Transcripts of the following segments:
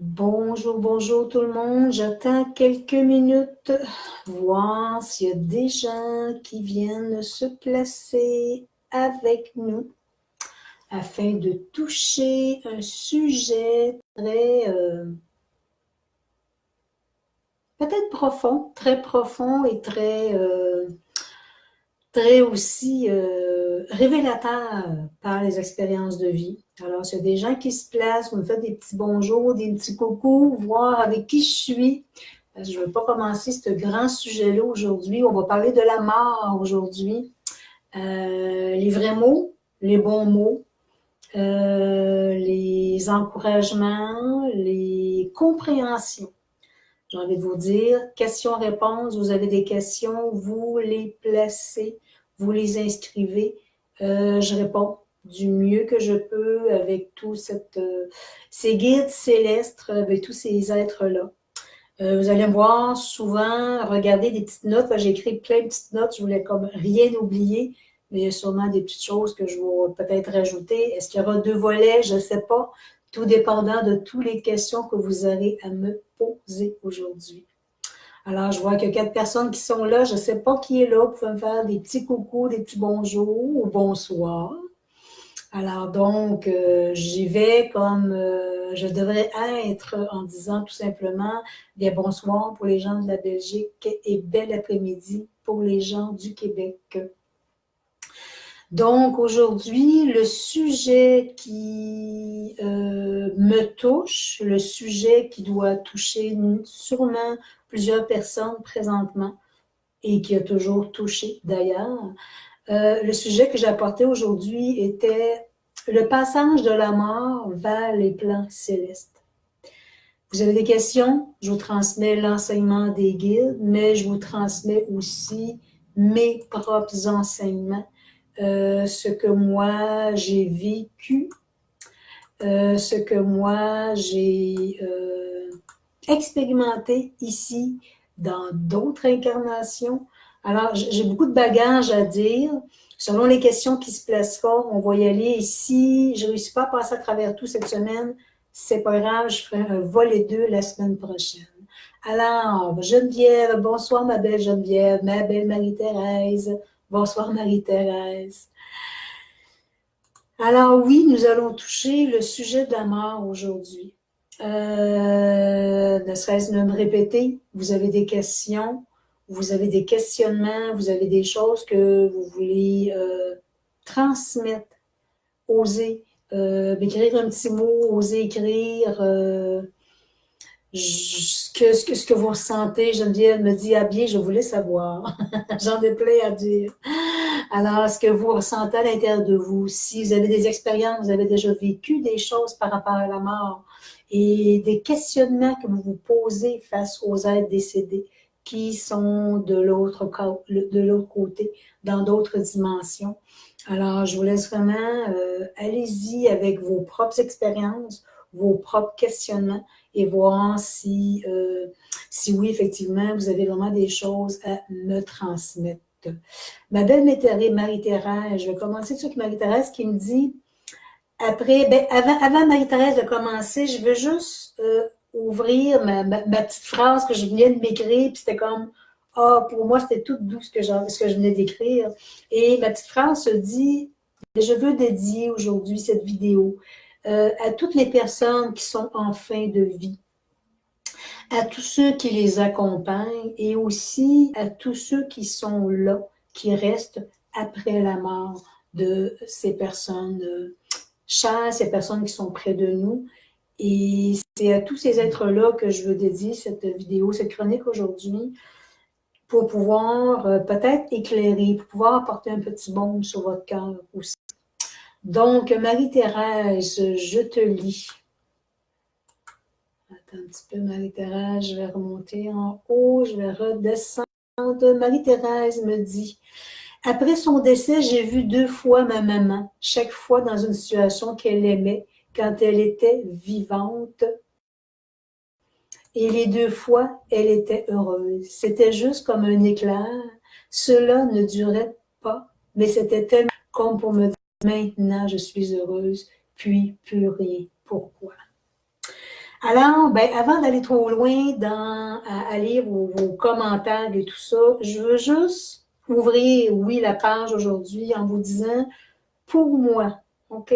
Bonjour, bonjour tout le monde. J'attends quelques minutes, voir s'il y a des gens qui viennent se placer avec nous afin de toucher un sujet peut-être très profond et très aussi révélateur par les expériences de vie. Alors, s'il y a des gens qui se placent, vous me faites des petits bonjours, des petits coucous, voir avec qui je suis. Je ne veux pas commencer ce grand sujet-là aujourd'hui. On va parler de la mort aujourd'hui. Les vrais mots, les bons mots, les encouragements, les compréhensions. J'ai envie de vous dire, questions-réponses, vous avez des questions, vous les placez, vous les inscrivez. Je réponds du mieux que je peux avec tous ces guides célestes, avec tous ces êtres-là. Vous allez me voir souvent regarder des petites notes. J'ai écrit plein de petites notes, je voulais comme rien oublier, mais il y a sûrement des petites choses que je vais peut-être rajouter. Est-ce qu'il y aura 2 volets? Je ne sais pas. Tout dépendant de toutes les questions que vous aurez à me poser aujourd'hui. Alors, je vois qu'il y a 4 personnes qui sont là. Je ne sais pas qui est là. Vous pouvez me faire des petits coucous, des petits bonjours ou bonsoir. Alors donc, j'y vais comme je devrais être en disant tout simplement bien bonsoir pour les gens de la Belgique et bel après-midi pour les gens du Québec. Donc aujourd'hui, le sujet qui me touche, le sujet qui doit toucher sûrement plusieurs personnes présentement et qui a toujours touché d'ailleurs, le sujet que j'ai apporté aujourd'hui était le passage de la mort vers les plans célestes. Vous avez des questions? Je vous transmets l'enseignement des guides, mais je vous transmets aussi mes propres enseignements, ce que moi j'ai vécu, ce que moi j'ai expérimenté ici dans d'autres incarnations. Alors, j'ai beaucoup de bagages à dire. Selon les questions qui se placeront, on va y aller. Et si je ne réussis pas à passer à travers tout cette semaine, c'est pas grave, je ferai un volet 2 la semaine prochaine. Alors, Geneviève, bonsoir ma belle Geneviève, ma belle Marie-Thérèse. Bonsoir Marie-Thérèse. Alors oui, nous allons toucher le sujet de la mort aujourd'hui. Ne serait-ce de me répéter, vous avez des questions, vous avez des questionnements, vous avez des choses que vous voulez transmettre, oser m'écrire un petit mot, oser écrire ce que vous ressentez. Geneviève me dit, ah bien, je voulais savoir. J'en ai plein à dire. Alors, ce que vous ressentez à l'intérieur de vous, si vous avez des expériences, vous avez déjà vécu des choses par rapport à la mort et des questionnements que vous vous posez face aux êtres décédés qui sont de l'autre côté, dans d'autres dimensions. Alors, je vous laisse vraiment, allez-y avec vos propres expériences, vos propres questionnements et voir si oui, effectivement, vous avez vraiment des choses à me transmettre. Ma belle Marie-Thérèse, je vais commencer sur Marie-Thérèse qui me dit, avant Marie-Thérèse de commencer, je veux juste ouvrir ma petite phrase que je venais de m'écrire, puis c'était comme, pour moi, c'était tout doux ce que je venais d'écrire. Et ma petite phrase se dit, je veux dédier aujourd'hui cette vidéo à toutes les personnes qui sont en fin de vie, à tous ceux qui les accompagnent et aussi à tous ceux qui sont là, qui restent après la mort de ces personnes chères, ces personnes qui sont près de nous. Et c'est à tous ces êtres-là que je veux dédier cette vidéo, cette chronique aujourd'hui, pour pouvoir peut-être éclairer, pour pouvoir apporter un petit baume sur votre cœur aussi. Donc, Marie-Thérèse, je te lis. Attends un petit peu, Marie-Thérèse, je vais remonter en haut, je vais redescendre. Marie-Thérèse me dit, après son décès, j'ai vu 2 fois ma maman, chaque fois dans une situation qu'elle aimait, quand elle était vivante. Et les 2 fois, elle était heureuse. C'était juste comme un éclair. Cela ne durait pas, mais c'était tellement comme pour me dire, maintenant je suis heureuse, puis plus rien. Pourquoi? Alors, ben, avant d'aller trop loin à lire vos commentaires et tout ça, je veux juste ouvrir, oui, la page aujourd'hui en vous disant, pour moi, OK,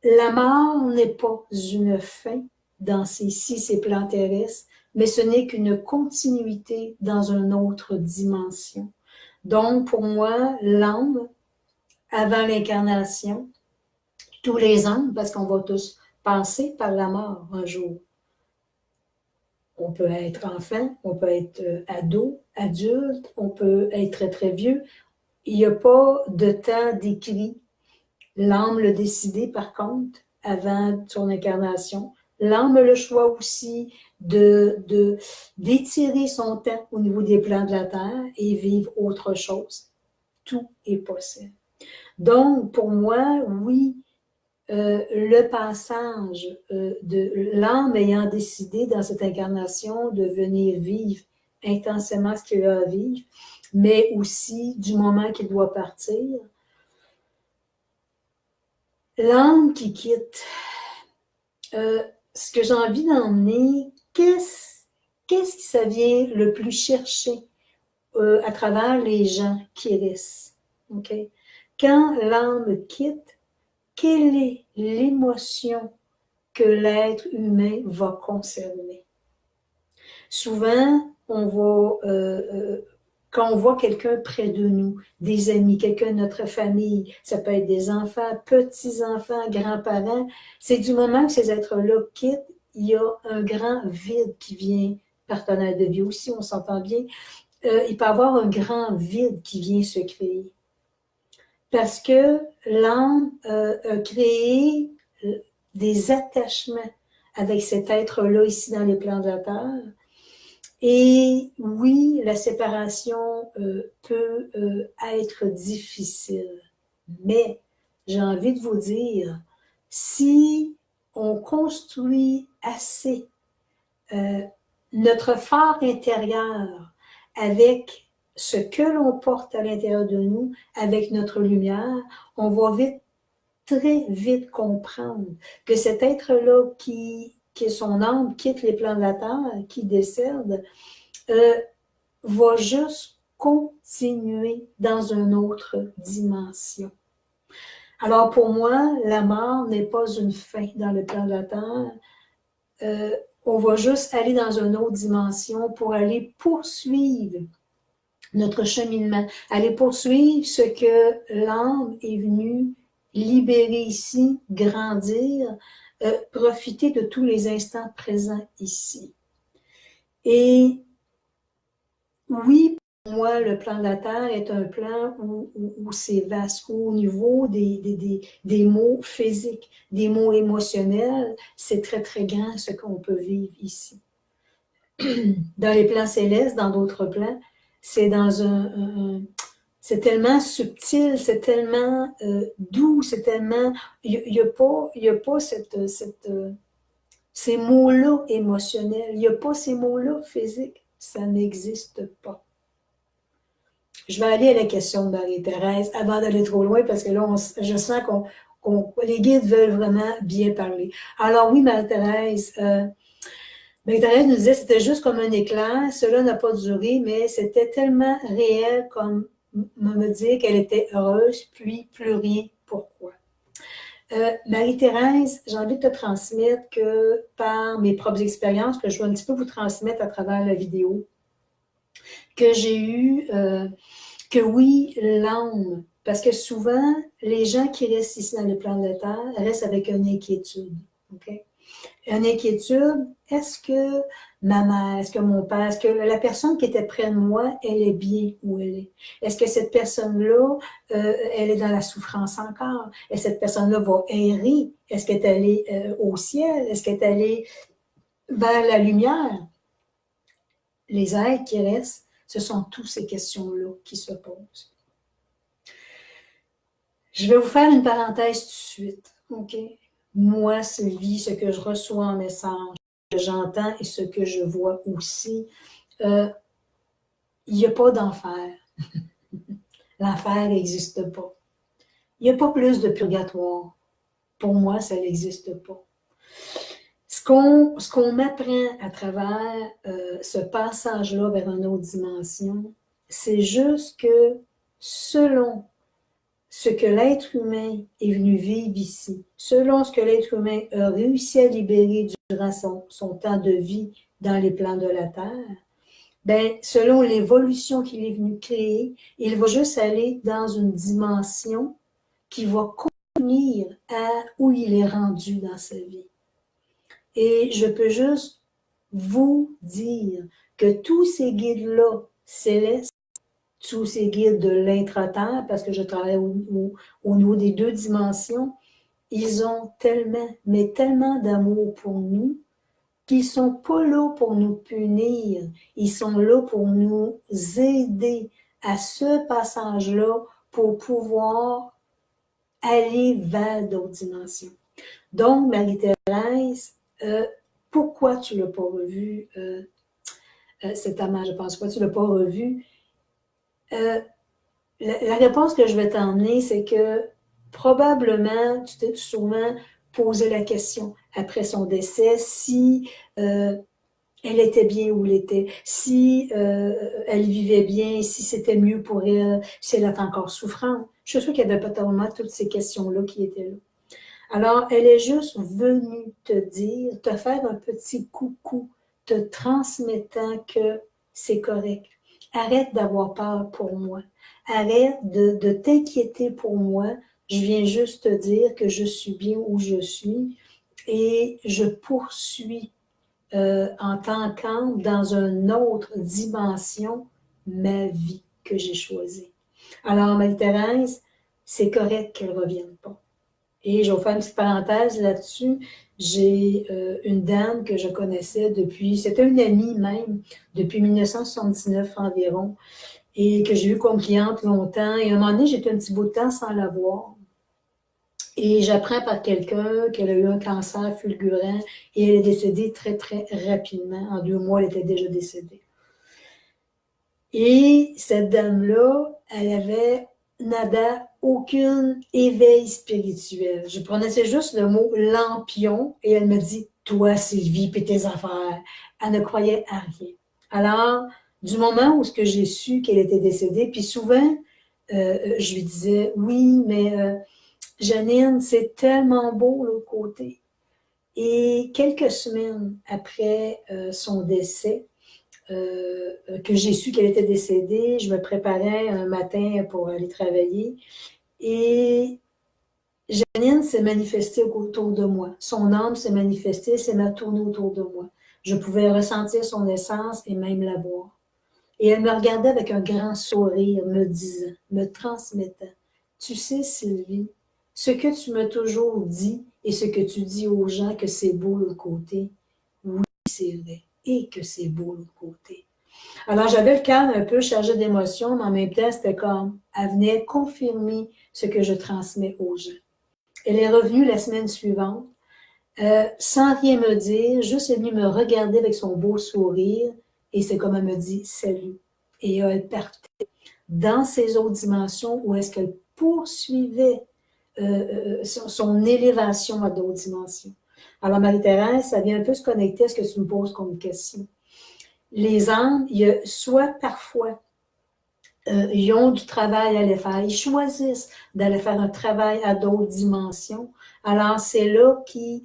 la mort n'est pas une fin dans ces plans terrestres, mais ce n'est qu'une continuité dans une autre dimension. Donc, pour moi, l'âme, avant l'incarnation, tous les âmes, parce qu'on va tous passer par la mort un jour. On peut être enfant, on peut être ado, adulte, on peut être très, très vieux. Il n'y a pas de temps décrit. L'âme l'a décidé, par contre, avant son incarnation. L'âme a le choix aussi d'étirer son temps au niveau des plans de la Terre et vivre autre chose. Tout est possible. Donc, pour moi, oui, le passage de l'âme ayant décidé dans cette incarnation de venir vivre intensément ce qu'il a à vivre, mais aussi du moment qu'il doit partir, l'âme qui quitte, ce que j'ai envie d'emmener, qu'est-ce que ça vient le plus chercher à travers les gens qui restent? Okay? Quand l'âme quitte, quelle est l'émotion que l'être humain va conserver? Souvent, quand on voit quelqu'un près de nous, des amis, quelqu'un de notre famille, ça peut être des enfants, petits-enfants, grands-parents, c'est du moment que ces êtres-là quittent, il y a un grand vide qui vient, partenaire de vie aussi, on s'entend bien, il peut y avoir un grand vide qui vient se créer. Parce que l'âme a créé des attachements avec cet être-là ici dans les plans de la Terre. Et oui, la séparation peut être difficile, mais j'ai envie de vous dire, si on construit assez notre phare intérieur avec ce que l'on porte à l'intérieur de nous, avec notre lumière, on va très vite comprendre que cet être-là qui est son âme, quitte les plans de la Terre, qui décède, va juste continuer dans une autre dimension. Alors pour moi, la mort n'est pas une fin dans le plan de la Terre. On va juste aller dans une autre dimension pour aller poursuivre notre cheminement, aller poursuivre ce que l'âme est venue libérer ici, grandir, profiter de tous les instants présents ici. Et oui, pour moi, le plan de la Terre est un plan où c'est vaste, où au niveau des mots physiques, des mots émotionnels, c'est très, très grand ce qu'on peut vivre ici. Dans les plans célestes, dans d'autres plans, c'est dans c'est tellement subtil, c'est tellement doux, c'est tellement... Il n'y a pas ces mots-là émotionnels, il n'y a pas ces mots-là physiques. Ça n'existe pas. Je vais aller à la question de Marie-Thérèse avant d'aller trop loin parce que là, je sens les guides veulent vraiment bien parler. Alors oui, Marie-Thérèse, Marie-Thérèse nous disait que c'était juste comme un éclair. Cela n'a pas duré, mais c'était tellement réel comme me dire qu'elle était heureuse, puis plus rien. Pourquoi? Marie-Thérèse, j'ai envie de te transmettre que par mes propres expériences, que je vais un petit peu vous transmettre à travers la vidéo, que j'ai eu, que oui, l'âme, parce que souvent, les gens qui restent ici dans le plan de la Terre restent avec une inquiétude. Okay? Une inquiétude, est-ce que ma mère, est-ce que mon père, est-ce que la personne qui était près de moi, elle est bien où elle est? Est-ce que cette personne-là, elle est dans la souffrance encore? Est-ce que cette personne-là va errer? Est-ce qu'elle est allée au ciel? Est-ce qu'elle est allée vers la lumière? Les êtres qui restent, ce sont toutes ces questions-là qui se posent. Je vais vous faire une parenthèse tout de suite, OK? Moi, Sylvie, ce que je reçois en message, ce que j'entends et ce que je vois aussi, il n'y a pas d'enfer. L'enfer n'existe pas. Il n'y a pas plus de purgatoire. Pour moi, ça n'existe pas. Ce Ce qu'on m'apprend à travers ce passage-là vers une autre dimension, c'est juste que selon ce que l'être humain est venu vivre ici, selon ce que l'être humain a réussi à libérer durant son temps de vie dans les plans de la Terre, ben, selon l'évolution qu'il est venu créer, il va juste aller dans une dimension qui va convenir à où il est rendu dans sa vie. Et je peux juste vous dire que tous ces guides-là célestes, tous ces guides de l'intra-terre, parce que je travaille au niveau des deux dimensions, ils ont tellement, mais tellement d'amour pour nous, qu'ils ne sont pas là pour nous punir, ils sont là pour nous aider à ce passage-là pour pouvoir aller vers d'autres dimensions. Donc, Marie-Thérèse, pourquoi tu ne l'as pas revu, cet amant, je pense, pourquoi tu ne l'as pas revu? La réponse que je vais t'emmener, c'est que probablement, tu t'es souvent posé la question après son décès, si elle était bien où elle était, si elle vivait bien, si c'était mieux pour elle, si elle était encore souffrante. Je suis sûre qu'il y avait peut-être toutes ces questions-là qui étaient là. Alors, elle est juste venue te dire, te faire un petit coucou, te transmettant que c'est correct. Arrête d'avoir peur pour moi. Arrête de t'inquiéter pour moi. Je viens juste te dire que je suis bien où je suis et je poursuis en tant qu'âme dans une autre dimension ma vie que j'ai choisie. Alors, Marie-Thérèse, c'est correct qu'elle ne revienne pas. Et je vais faire une petite parenthèse là-dessus. J'ai une dame que je connaissais depuis, c'était une amie même, depuis 1979 environ, et que j'ai eu comme cliente longtemps. Et à un moment donné, j'étais un petit bout de temps sans la voir. Et j'apprends par quelqu'un qu'elle a eu un cancer fulgurant et elle est décédée très, très rapidement. En 2 mois, elle était déjà décédée. Et cette dame-là, elle avait nada aucun éveil spirituel. Je prononçais juste le mot lampion et elle me dit « Toi, Sylvie, puis tes affaires ». Elle ne croyait à rien. Alors, du moment où j'ai su qu'elle était décédée, puis souvent, je lui disais « Oui, mais Janine, c'est tellement beau l'autre côté ». Et quelques semaines après son décès, que j'ai su qu'elle était décédée, je me préparais un matin pour aller travailler et Janine s'est manifestée autour de moi. Son âme s'est manifestée, s'est tournée autour de moi. Je pouvais ressentir son essence et même la voir. Et elle me regardait avec un grand sourire, me disant, me transmettant, « Tu sais, Sylvie, ce que tu m'as toujours dit et ce que tu dis aux gens que c'est beau l'autre côté, oui, c'est vrai, et que c'est beau l'autre côté. » Alors, j'avais le cœur un peu chargé d'émotions, mais en même temps, c'était comme, elle venait confirmer ce que je transmets aux gens. Elle est revenue la semaine suivante, sans rien me dire, juste venue me regarder avec son beau sourire, et c'est comme elle me dit « Salut ». Et elle partait dans ces autres dimensions où est-ce qu'elle poursuivait son élévation à d'autres dimensions. Alors, Marie-Thérèse, ça vient un peu se connecter à ce que tu me poses comme question. Les âmes, il y a soit parfois, ils ont du travail à aller faire, ils choisissent d'aller faire un travail à d'autres dimensions. Alors, c'est là qui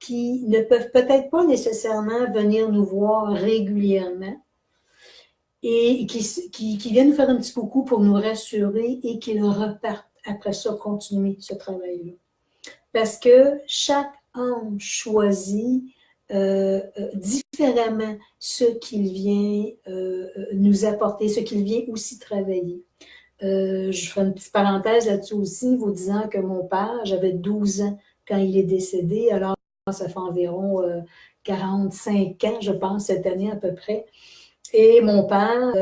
ne peuvent peut-être pas nécessairement venir nous voir régulièrement et qui viennent nous faire un petit coucou pour nous rassurer et qu'ils repartent après ça continuer ce travail-là. Parce que chaque âme choisit différemment ce qu'il vient nous apporter, ce qu'il vient aussi travailler. Je ferai une petite parenthèse là-dessus aussi, vous disant que mon père, j'avais 12 ans quand il est décédé, alors ça fait environ 45 ans, je pense, cette année à peu près. Et mon père,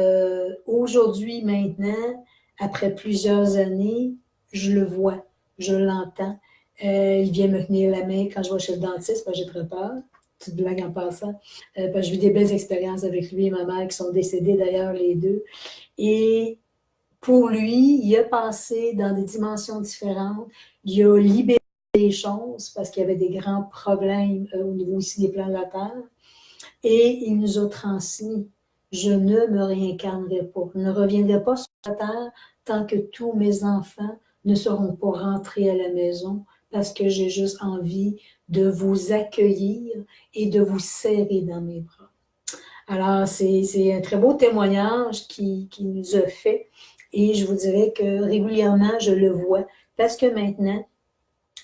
aujourd'hui, maintenant, après plusieurs années, je le vois, je l'entends. Il vient me tenir la main quand je vais chez le dentiste, parce que j'ai très peur. Petite blague en passant. Parce que j'ai eu des belles expériences avec lui et ma mère qui sont décédés d'ailleurs, les deux. Et pour lui, il a passé dans des dimensions différentes. Il a libéré des choses parce qu'il y avait des grands problèmes au niveau ici des plans de la Terre. Et il nous a transmis, je ne me réincarnerai pas, je ne reviendrai pas sur la Terre tant que tous mes enfants ne seront pas rentrés à la maison parce que j'ai juste envie de vous accueillir et de vous serrer dans mes bras. Alors, c'est un très beau témoignage qui nous a fait et je vous dirais que régulièrement, je le vois parce que maintenant,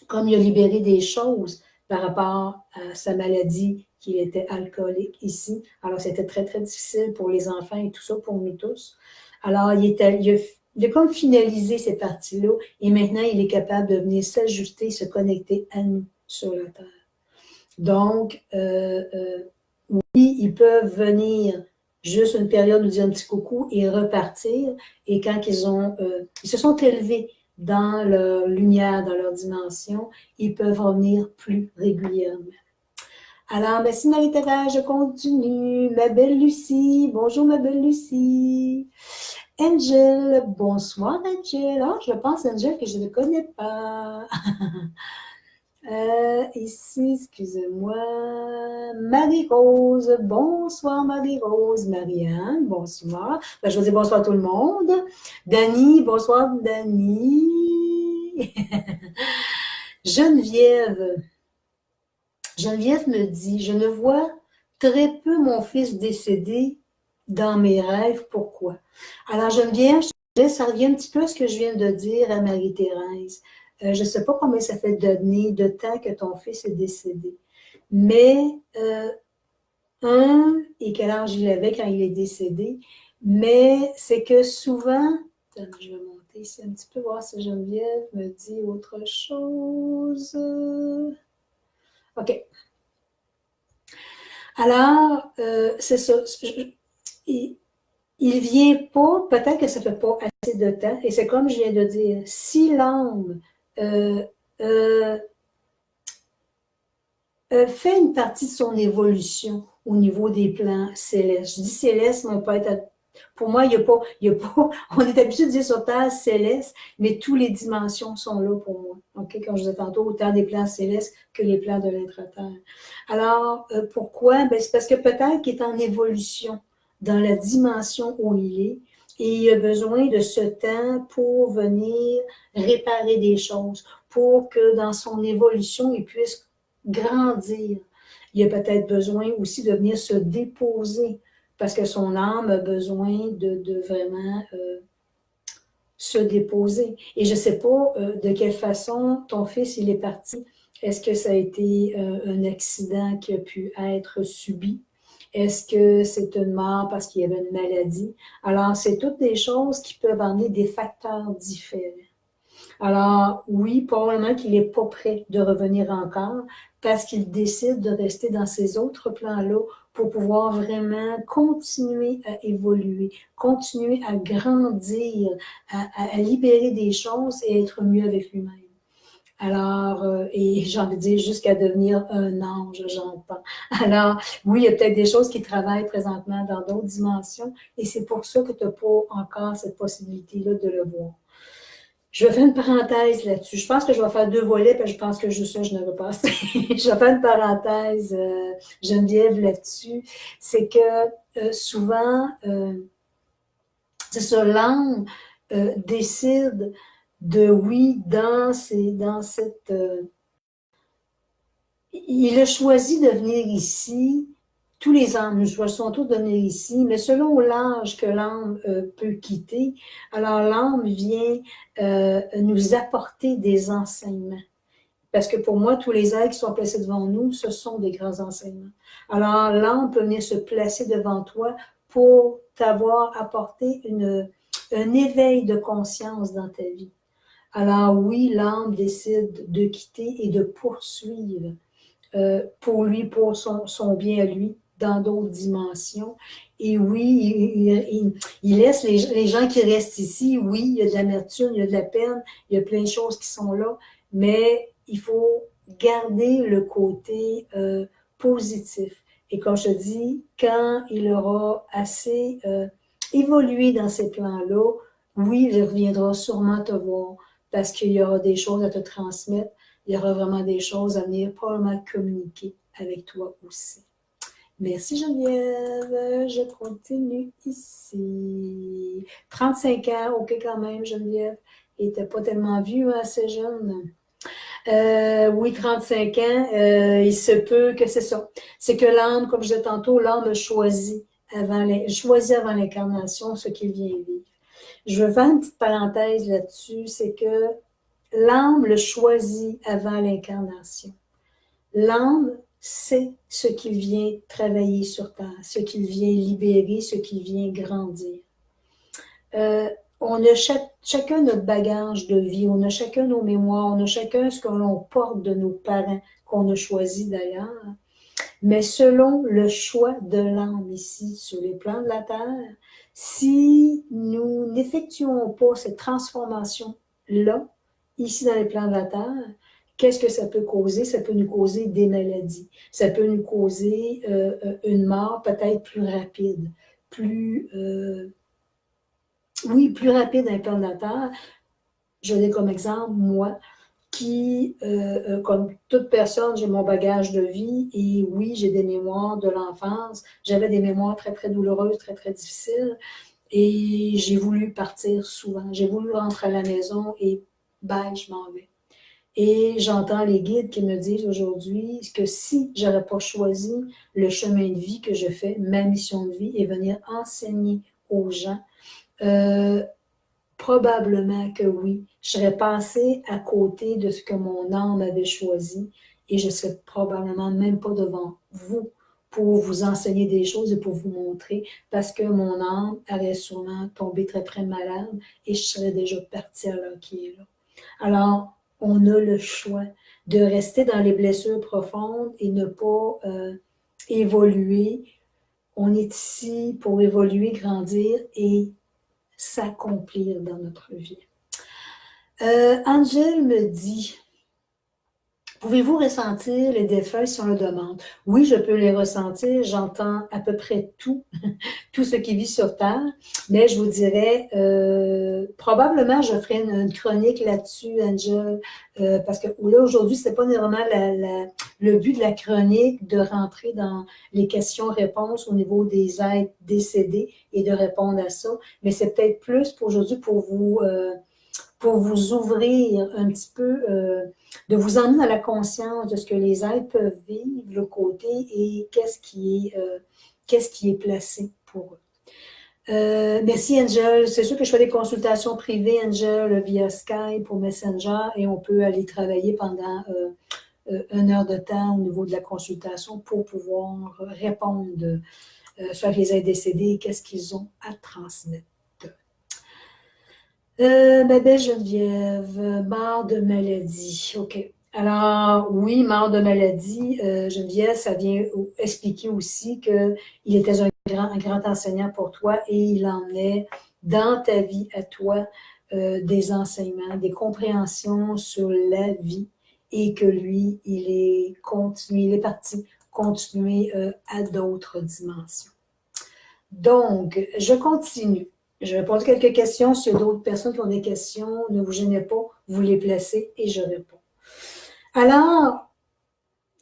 comme il a libéré des choses par rapport à sa maladie, qu'il était alcoolique ici, alors c'était très, très difficile pour les enfants et tout ça, pour nous tous. Alors, il a comme finalisé ces parties-là et maintenant, il est capable de venir s'ajuster, se connecter à nous sur la Terre. Donc, oui, ils peuvent venir juste une période, nous dire un petit coucou et repartir. Et quand ils se sont élevés dans leur lumière, dans leur dimension, ils peuvent revenir plus régulièrement. Alors, merci Marie-Thérèse, je continue. Ma belle Lucie, bonjour ma belle Lucie. Angel, bonsoir Angel. Ah, je pense Angel que je ne connais pas. Ici, excusez-moi, Marie-Rose, bonsoir Marie-Rose, Marianne, bonsoir. Ben, je vous dis bonsoir à tout le monde. Dani, bonsoir Dani. Geneviève me dit, je ne vois très peu mon fils décédé dans mes rêves, pourquoi? Alors Geneviève, ça revient un petit peu à ce que je viens de dire à Marie-Thérèse. Je ne sais pas combien ça fait d'années, de temps que ton fils est décédé. Mais, et quel âge il avait quand il est décédé, mais c'est que souvent, je vais monter ici un petit peu, voir si Geneviève me dit autre chose. OK. Alors, c'est ça. Il vient pas, peut-être que ça fait pas assez de temps, et c'est comme je viens de dire, si l'âme fait une partie de son évolution au niveau des plans célestes. Je dis céleste, mais peut être. Pour moi, il n'y a pas, on est habitué de dire sur Terre céleste, mais toutes les dimensions sont là pour moi. OK? Comme je disais tantôt, autant des plans célestes que les plans de l'intra-terre. Alors, pourquoi? Ben, c'est parce que peut-être qu'il est en évolution dans la dimension où il est et il a besoin de ce temps pour venir réparer des choses, pour que dans son évolution, il puisse grandir. Il a peut-être besoin aussi de venir se déposer parce que son âme a besoin de vraiment se déposer. Et je ne sais pas de quelle façon ton fils il est parti. Est-ce que ça a été un accident qui a pu être subi? Est-ce que c'est une mort parce qu'il y avait une maladie? Alors, c'est toutes des choses qui peuvent amener des facteurs différents. Alors, oui, probablement qu'il n'est pas prêt de revenir encore parce qu'il décide de rester dans ces autres plans-là pour pouvoir vraiment continuer à évoluer, continuer à grandir, à libérer des choses et être mieux avec lui-même. Alors, et j'ai envie de dire jusqu'à devenir un ange, j'entends. Alors, oui, il y a peut-être des choses qui travaillent présentement dans d'autres dimensions et c'est pour ça que tu n'as pas encore cette possibilité-là de le voir. Je vais faire une parenthèse là-dessus. Je pense que je vais faire 2 volets, parce que je pense que juste ça, je n'avais pas assez. Je vais faire une parenthèse, Geneviève, là-dessus. C'est que souvent, c'est ça, l'âme décide de, oui, dans cette... il a choisi de venir ici. Tous les âmes sont tous de venir ici, mais selon l'âge que l'âme peut quitter, alors l'âme vient nous apporter des enseignements. Parce que pour moi, tous les êtres qui sont placés devant nous, ce sont des grands enseignements. Alors l'âme peut venir se placer devant toi pour t'avoir apporté un éveil de conscience dans ta vie. Alors oui, l'âme décide de quitter et de poursuivre pour lui, pour son bien à lui, dans d'autres dimensions. Et oui, il laisse les gens qui restent ici, oui, il y a de l'amertume, il y a de la peine, il y a plein de choses qui sont là, mais il faut garder le côté positif. Et comme je te dis, quand il aura assez évolué dans ces plans-là, oui, il reviendra sûrement te voir parce qu'il y aura des choses à te transmettre il y aura vraiment des choses à venir probablement communiquer avec toi aussi. Merci Geneviève, je continue ici. 35 ans, ok quand même Geneviève, il n'était pas tellement vieux, hein, assez jeune. Oui, 35 ans, il se peut que c'est ça. C'est que l'âme, comme je disais tantôt, l'âme choisit avant l'incarnation ce qu'il vient vivre. Je veux faire une petite parenthèse là-dessus, c'est que l'âme le choisit avant l'incarnation. L'âme sait ce qu'il vient travailler sur Terre, ce qu'il vient libérer, ce qu'il vient grandir. On a chacun notre bagage de vie, on a chacun nos mémoires, on a chacun ce que l'on porte de nos parents, qu'on a choisi d'ailleurs. Mais selon le choix de l'âme ici, sur les plans de la Terre, si nous n'effectuons pas cette transformation-là, ici dans les plans de la Terre, qu'est-ce que ça peut causer? Ça peut nous causer des maladies. Ça peut nous causer une mort peut-être plus rapide, plus rapide dans les plans de la Terre. Je l'ai comme exemple, moi, qui, comme toute personne, j'ai mon bagage de vie et oui, j'ai des mémoires de l'enfance. J'avais des mémoires très, très douloureuses, très, très difficiles et j'ai voulu partir souvent. J'ai voulu rentrer à la maison et bye, je m'en vais. Et j'entends les guides qui me disent aujourd'hui que si je n'aurais pas choisi le chemin de vie que je fais, ma mission de vie est venir enseigner aux gens, probablement que oui. Je serais passée à côté de ce que mon âme avait choisi et je ne serais probablement même pas devant vous pour vous enseigner des choses et pour vous montrer parce que mon âme aurait sûrement tombé très, très malade et je serais déjà partie à l'heure qui est là. Alors, on a le choix de rester dans les blessures profondes et ne pas évoluer. On est ici pour évoluer, grandir et s'accomplir dans notre vie. Angèle me dit, pouvez-vous ressentir les défunts si on le demande? Oui, je peux les ressentir, j'entends à peu près tout, tout ce qui vit sur Terre, mais je vous dirais, probablement je ferai une chronique là-dessus, Angèle, parce que là, aujourd'hui, c'est pas vraiment le but de la chronique de rentrer dans les questions-réponses au niveau des êtres décédés et de répondre à ça, mais c'est peut-être plus pour aujourd'hui pour vous ouvrir un petit peu, de vous emmener dans la conscience de ce que les êtres peuvent vivre, le côté, et qu'est-ce qui est placé pour eux. Merci Angel. C'est sûr que je fais des consultations privées, Angel, via Skype ou Messenger, et on peut aller travailler pendant 1 heure de temps au niveau de la consultation pour pouvoir répondre sur les êtres décédés, qu'est-ce qu'ils ont à transmettre. Ma belle Geneviève, mort de maladie. OK. Alors, oui, mort de maladie, Geneviève, ça vient expliquer aussi qu'il était un grand enseignant pour toi et il emmenait dans ta vie à toi des enseignements, des compréhensions sur la vie et que lui, il est parti continuer à d'autres dimensions. Donc, je continue. Je vais poser quelques questions. S'il y a d'autres personnes qui ont des questions, ne vous gênez pas, vous les placez et je réponds. Alors,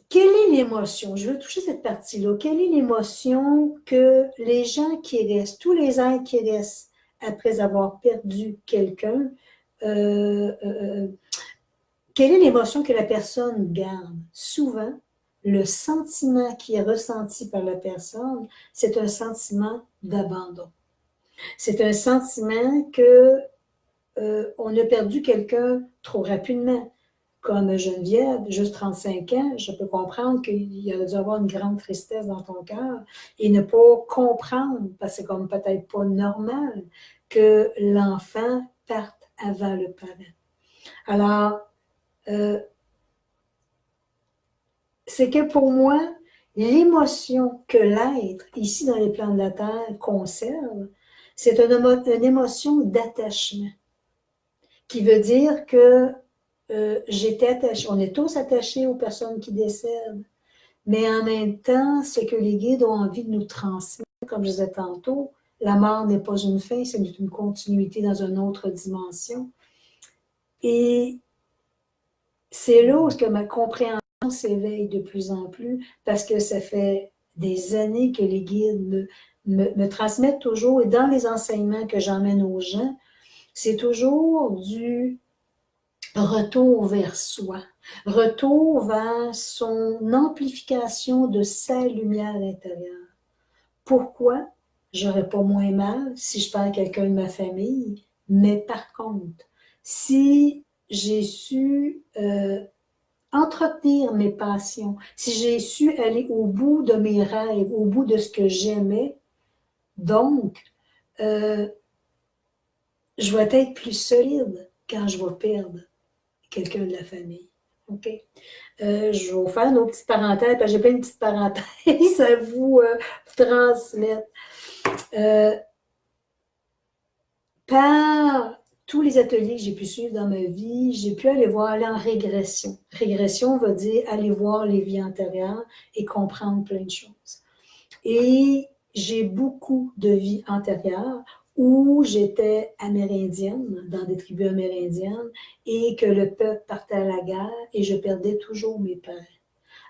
quelle est l'émotion? Je veux toucher cette partie-là. Quelle est l'émotion que les gens qui restent, tous les êtres qui restent après avoir perdu quelqu'un, quelle est l'émotion que la personne garde? Souvent, le sentiment qui est ressenti par la personne, c'est un sentiment d'abandon. C'est un sentiment que on a perdu quelqu'un trop rapidement. Comme Geneviève, juste 35 ans, je peux comprendre qu'il y a dû avoir une grande tristesse dans ton cœur et ne pas comprendre, parce que c'est comme peut-être pas normal, que l'enfant parte avant le parent. Alors, c'est que pour moi, l'émotion que l'être, ici dans les plans de la Terre, conserve, c'est une émotion d'attachement, qui veut dire que j'étais attachée, on est tous attachés aux personnes qui décèdent, mais en même temps, ce que les guides ont envie de nous transmettre, comme je disais tantôt, la mort n'est pas une fin, c'est une continuité dans une autre dimension. Et c'est là où que ma compréhension s'éveille de plus en plus parce que ça fait des années que les guides me transmettent toujours et dans les enseignements que j'emmène aux gens, c'est toujours du retour vers soi, retour vers son amplification de sa lumière intérieure. Pourquoi? J'aurais pas moins mal si je perds quelqu'un de ma famille, mais par contre, si j'ai su entretenir mes passions, si j'ai su aller au bout de mes rêves, au bout de ce que j'aimais, donc, euh, je vais être plus solide quand je vais perdre quelqu'un de la famille. OK? Je vais vous faire une autre petite parenthèse, parce que j'ai plein de petites parenthèses à vous transmettre. Par tous les ateliers que j'ai pu suivre dans ma vie, j'ai pu aller en régression. Régression veut dire aller voir les vies antérieures et comprendre plein de choses. Et j'ai beaucoup de vies antérieures où j'étais amérindienne, dans des tribus amérindiennes, et que le peuple partait à la guerre et je perdais toujours mes parents.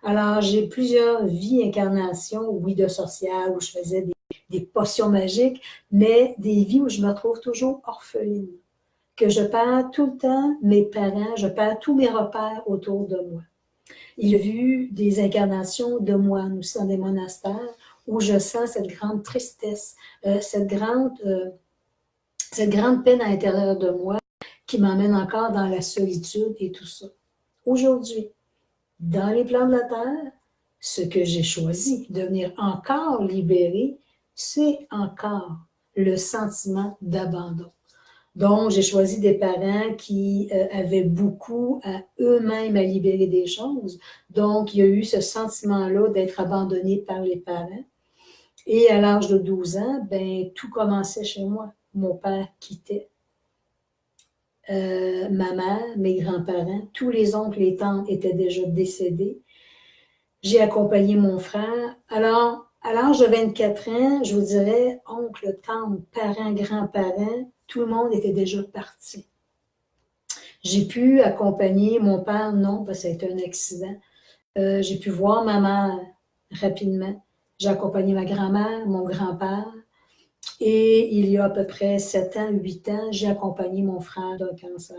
Alors, j'ai plusieurs vies, incarnations, oui, de sorcière, où je faisais des potions magiques, mais des vies où je me retrouve toujours orpheline, que je perds tout le temps mes parents, je perds tous mes repères autour de moi. Il y a eu des incarnations de moines aussi dans des monastères où je sens cette grande tristesse, cette grande peine à l'intérieur de moi qui m'emmène encore dans la solitude et tout ça. Aujourd'hui, dans les plans de la Terre, ce que j'ai choisi de venir encore libérer, c'est encore le sentiment d'abandon. Donc, j'ai choisi des parents qui avaient beaucoup à eux-mêmes à libérer des choses. Donc, il y a eu ce sentiment-là d'être abandonné par les parents. Et à l'âge de 12 ans, ben, tout commençait chez moi. Mon père quittait. Ma mère, mes grands-parents, tous les oncles et tantes étaient déjà décédés. J'ai accompagné mon frère. Alors, à l'âge de 24 ans, je vous dirais, oncle, tante, parents, grands-parents, tout le monde était déjà parti. J'ai pu accompagner mon père, non, parce que ça a été un accident. J'ai pu voir ma mère rapidement. J'ai accompagné ma grand-mère, mon grand-père. Et il y a à peu près 7 ans, 8 ans, j'ai accompagné mon frère d'un cancer.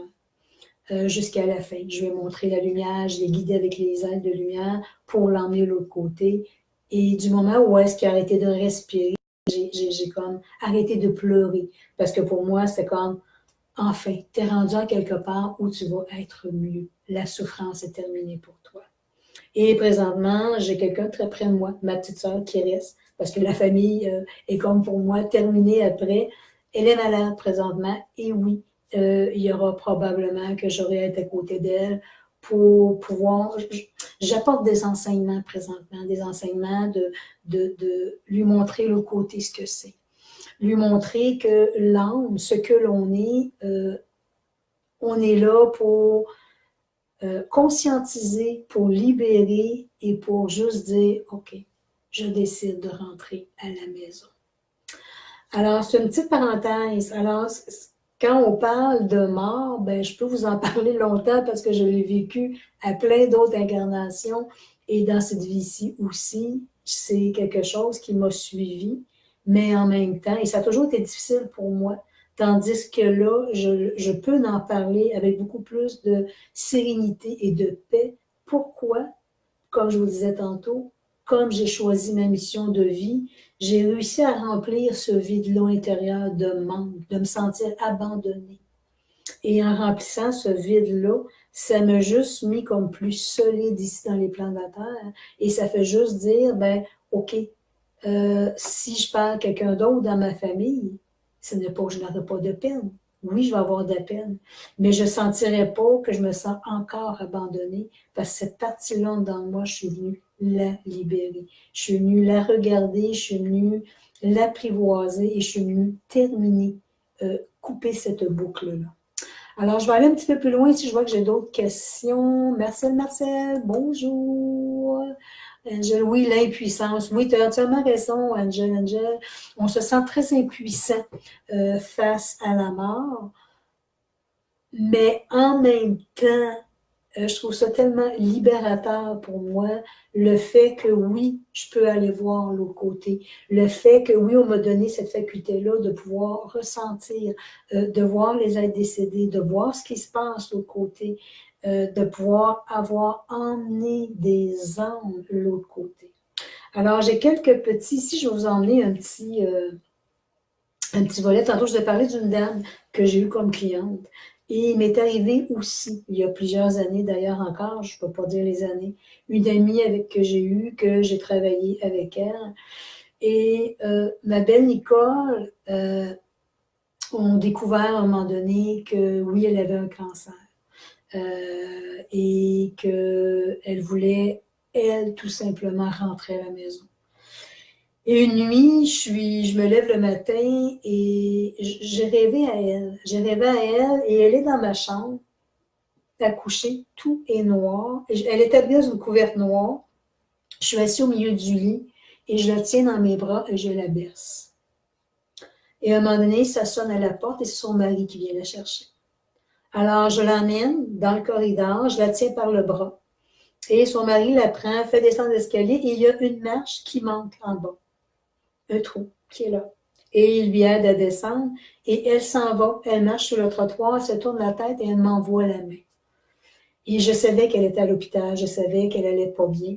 Jusqu'à la fin. Je lui ai montré la lumière, je l'ai guidé avec les ailes de lumière pour l'emmener de l'autre côté. Et du moment où est-ce qu'il a arrêté de respirer, j'ai comme arrêté de pleurer. Parce que pour moi, c'est comme, enfin, tu es rendu à quelque part où tu vas être mieux. La souffrance est terminée pour toi. Et présentement, j'ai quelqu'un très près de moi, ma petite sœur qui reste, parce que la famille est comme pour moi terminée après. Elle est malade présentement, et oui, il y aura probablement que j'aurai à être à côté d'elle pour pouvoir... J'apporte des enseignements présentement, des enseignements de lui montrer le côté, ce que c'est. Lui montrer que l'âme, ce que l'on on est là pour conscientiser, pour libérer et pour juste dire, OK, je décide de rentrer à la maison. Alors, c'est une petite parenthèse. Alors, quand on parle de mort, ben, je peux vous en parler longtemps parce que je l'ai vécu à plein d'autres incarnations et dans cette vie-ci aussi, c'est quelque chose qui m'a suivi, mais en même temps, et ça a toujours été difficile pour moi, tandis que là, je peux en parler avec beaucoup plus de sérénité et de paix. Pourquoi? Comme je vous disais tantôt, comme j'ai choisi ma mission de vie, j'ai réussi à remplir ce vide-là intérieur de manque, de me sentir abandonnée. Et en remplissant ce vide-là, ça m'a juste mis comme plus solide ici dans les plans de la Terre. Et ça fait juste dire, ben, OK, si je perds quelqu'un d'autre dans ma famille, ce n'est pas que je n'aurai pas de peine. Oui, je vais avoir de la peine, mais je ne sentirai pas que je me sens encore abandonnée parce que cette partie-là dans moi, je suis venue la libérer. Je suis venue la regarder, je suis venue l'apprivoiser et je suis venue terminer, couper cette boucle-là. Alors, je vais aller un petit peu plus loin si je vois que j'ai d'autres questions. Marcel, bonjour. Angel, oui, l'impuissance. Oui, tu as entièrement raison, Angel. On se sent très impuissant face à la mort, mais en même temps, Je trouve ça tellement libérateur pour moi, le fait que oui, je peux aller voir l'autre côté. Le fait que oui, on m'a donné cette faculté-là de pouvoir ressentir, de voir les êtres décédés, de voir ce qui se passe de l'autre côté, de pouvoir avoir emmené des âmes de l'autre côté. Alors, j'ai quelques petits, ici, je vais vous emmener un petit volet. Tantôt, je vous ai parlé d'une dame que j'ai eue comme cliente. Et il m'est arrivé aussi, il y a plusieurs années d'ailleurs encore, je ne peux pas dire les années, une amie avec que j'ai eue, que j'ai travaillé avec elle. Et ma belle Nicole, on a découvert à un moment donné que oui, elle avait un cancer. Et qu'elle voulait, elle, tout simplement rentrer à la maison. Et une nuit, je me lève le matin et j'ai rêvé à elle. J'ai rêvé à elle et elle est dans ma chambre, accouchée, tout est noir. Elle est habillée dans une couverte noire. Je suis assise au milieu du lit et je la tiens dans mes bras et je la berce. Et à un moment donné, ça sonne à la porte et c'est son mari qui vient la chercher. Alors, je l'emmène dans le corridor, je la tiens par le bras. Et son mari la prend, fait descendre l'escalier et il y a une marche qui manque en bas. Un trou qui est là. Et il lui aide à descendre et elle s'en va. Elle marche sur le trottoir, elle se tourne la tête et elle m'envoie la main. Et je savais qu'elle était à l'hôpital, je savais qu'elle allait pas bien.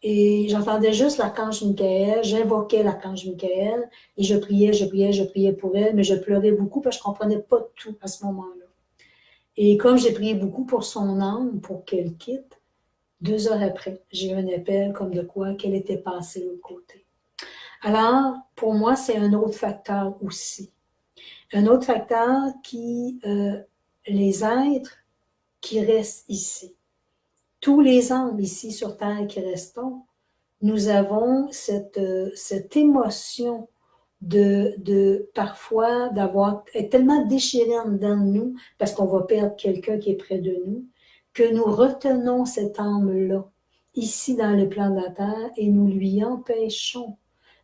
Et j'entendais juste l'archange Michael, j'invoquais l'archange Michael et je priais, je priais pour elle, mais je pleurais beaucoup parce que je comprenais pas tout à ce moment-là. Et comme j'ai prié beaucoup pour son âme, pour qu'elle quitte, 2 heures après, j'ai eu un appel comme de quoi qu'elle était passée de l'autre côté. Alors, pour moi, c'est un autre facteur aussi. Un autre facteur qui, les êtres qui restent ici, tous les âmes ici sur Terre qui restons, nous avons cette émotion de parfois d'avoir, être tellement déchiré en dedans de nous parce qu'on va perdre quelqu'un qui est près de nous, que nous retenons cette âme-là ici dans le plan de la Terre et nous lui empêchons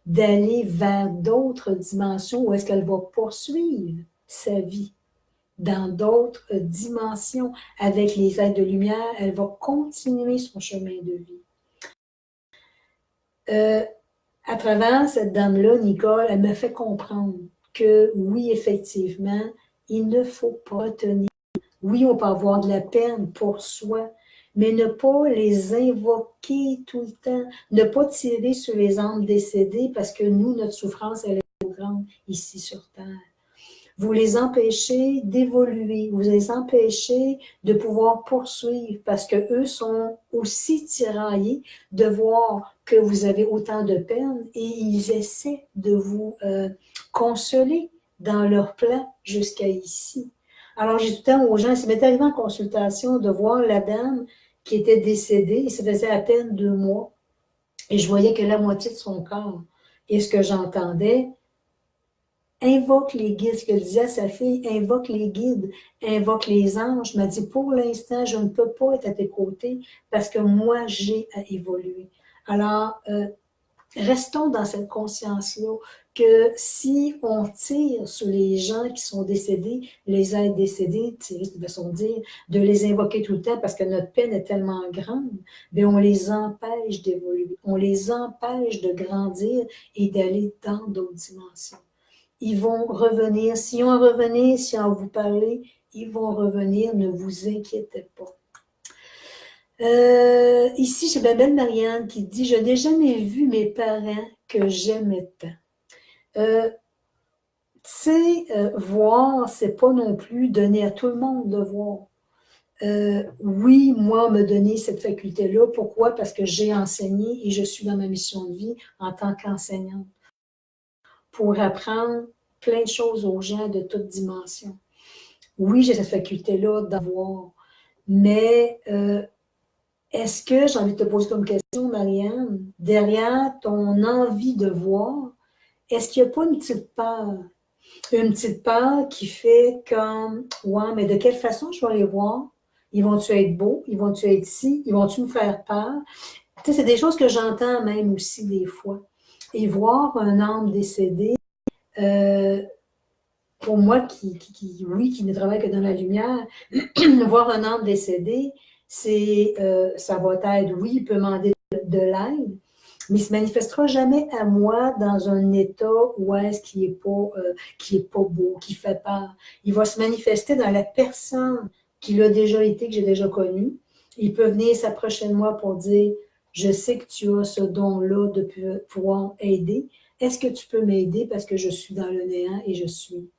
d'aller vers d'autres dimensions où est-ce qu'elle va poursuivre sa vie dans d'autres dimensions avec les êtres de lumière. Elle va continuer son chemin de vie. À travers cette dame-là, Nicole, elle me fait comprendre que oui, effectivement, il ne faut pas retenir. Oui, on peut avoir de la peine pour soi, mais ne pas les invoquer tout le temps, ne pas tirer sur les âmes décédées parce que nous, notre souffrance, elle est trop grande ici sur Terre. Vous les empêchez d'évoluer, vous les empêchez de pouvoir poursuivre parce que eux sont aussi tiraillés de voir que vous avez autant de peine et ils essaient de vous consoler dans leur plan jusqu'à ici. Alors, j'ai tout le temps aux gens, ça m'est arrivé en consultation de voir la dame qui était décédée, et ça faisait à peine 2 mois, et je voyais que la moitié de son corps. Et ce que j'entendais, invoque les guides, ce qu'elle disait à sa fille, invoque les guides, invoque les anges. Elle m'a dit, pour l'instant, je ne peux pas être à tes côtés parce que moi, j'ai à évoluer. Alors, restons dans cette conscience-là que si on tire sur les gens qui sont décédés, les êtres décédés, de façon de dire, de les invoquer tout le temps parce que notre peine est tellement grande, bien, on les empêche d'évoluer, on les empêche de grandir et d'aller dans d'autres dimensions. Ils vont revenir. Si on revenir, si on vous parler, ils vont revenir. Ne vous inquiétez pas. Ici, j'ai ma belle Marianne qui dit « Je n'ai jamais vu mes parents que j'aimais tant. » Tu sais, voir, c'est pas non plus donner à tout le monde de voir. Oui, moi, on m'a donné cette faculté-là. Pourquoi? Parce que j'ai enseigné et je suis dans ma mission de vie en tant qu'enseignante pour apprendre plein de choses aux gens de toutes dimensions. Oui, j'ai cette faculté-là d'avoir, mais est-ce que, j'ai envie de te poser comme question, Marianne, derrière ton envie de voir, est-ce qu'il n'y a pas une petite peur? Une petite peur qui fait comme, ouais, mais de quelle façon je vais les voir? Ils vont-tu être beaux? Ils vont-tu être ci? Ils vont-tu me faire peur? Tu sais, c'est des choses que j'entends même aussi des fois. Et voir un âme décédé, pour moi, oui, qui ne travaille que dans la lumière, voir un âme décédé, Ça va être, oui, il peut demander de l'aide, mais il ne se manifestera jamais à moi dans un état où est-ce qui est pas beau, qui fait peur. Il va se manifester dans la personne qu'il a déjà été, que j'ai déjà connue. Il peut venir s'approcher de moi pour dire, je sais que tu as ce don-là de pouvoir aider. Est-ce que tu peux m'aider parce que je suis dans le néant et je suis.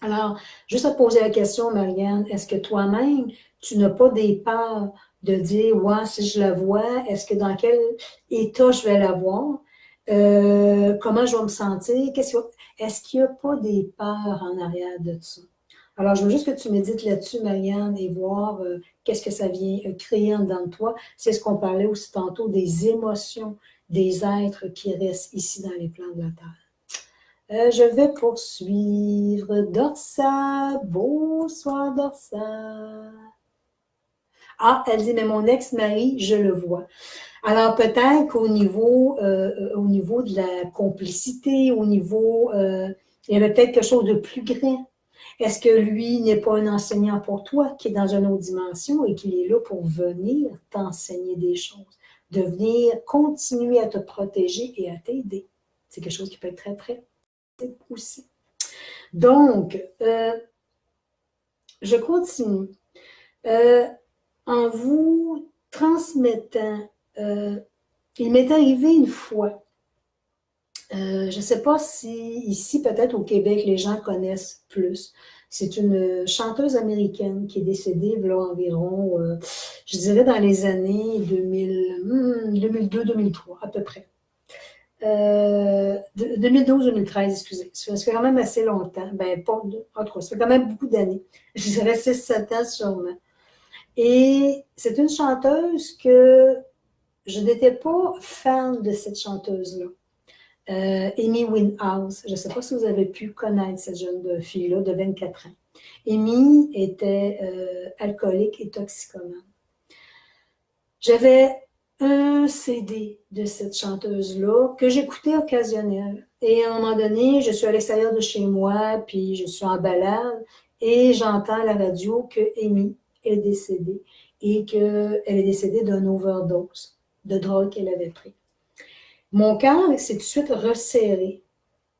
Alors, juste à te poser la question, Marianne, est-ce que toi-même, tu n'as pas des peurs de dire, ouais, si je la vois, est-ce que dans quel état je vais la voir? Comment je vais me sentir? Est-ce qu'il n'y a pas des peurs en arrière de ça? Alors, je veux juste que tu médites là-dessus, Marianne, et voir qu'est-ce que ça vient créer en dedans de toi. C'est ce qu'on parlait aussi tantôt des émotions des êtres qui restent ici dans les plans de la Terre. Je vais poursuivre. Dorsa, bonsoir Dorsa. Ah, elle dit, mais mon ex-mari, je le vois. Alors peut-être au niveau de la complicité, il y avait peut-être quelque chose de plus grand. Est-ce que lui n'est pas un enseignant pour toi, qui est dans une autre dimension et qu'il est là pour venir t'enseigner des choses, de venir continuer à te protéger et à t'aider? C'est quelque chose qui peut être très, très aussi. Donc, je continue. En vous transmettant, il m'est arrivé une fois, je ne sais pas si ici, peut-être au Québec, les gens connaissent plus. C'est une chanteuse américaine qui est décédée là, environ, je dirais dans les années 2002-2003 à peu près. 2012-2013, excusez. Ça fait quand même assez longtemps. Ben, pas de, en tout cas, ça fait quand même beaucoup d'années. Je dirais 6-7 ans sûrement. Et c'est une chanteuse que je n'étais pas fan de cette chanteuse-là. Amy Winehouse. Je ne sais pas si vous avez pu connaître cette jeune fille-là de 24 ans. Amy était alcoolique et toxicomane. J'avais un CD de cette chanteuse-là que j'écoutais occasionnel. Et à un moment donné, je suis à l'extérieur de chez moi, puis je suis en balade, et j'entends à la radio que Amy est décédée et qu'elle est décédée d'une overdose de drogue qu'elle avait pris. Mon cœur s'est tout de suite resserré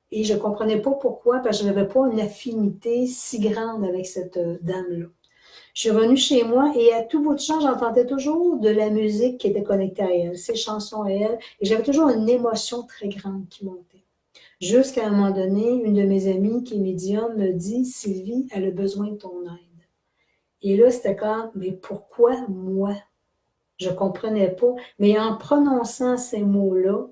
et je ne comprenais pas pourquoi, parce que je n'avais pas une affinité si grande avec cette dame-là. Je suis revenue chez moi et à tout bout de champ, j'entendais toujours de la musique qui était connectée à elle, ses chansons à elle, et j'avais toujours une émotion très grande qui montait. Jusqu'à un moment donné, une de mes amies qui est médium me dit, Sylvie, elle a besoin de ton aide. Et là, c'était comme, mais pourquoi moi? Je ne comprenais pas. Mais en prononçant ces mots-là,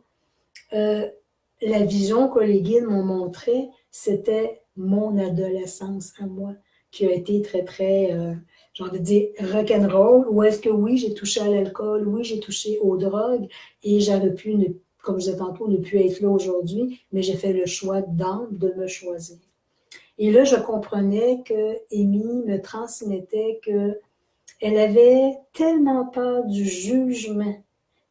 la vision que les guides m'ont montrée, c'était mon adolescence à moi, qui a été très, très, j'ai envie de dire, rock'n'roll, où est-ce que oui, j'ai touché à l'alcool, oui, j'ai touché aux drogues, et j'aurais pu, comme je disais tantôt, ne plus être là aujourd'hui, mais j'ai fait le choix d'âme de me choisir. Et là, je comprenais que Amy me transmettait qu'elle avait tellement peur du jugement.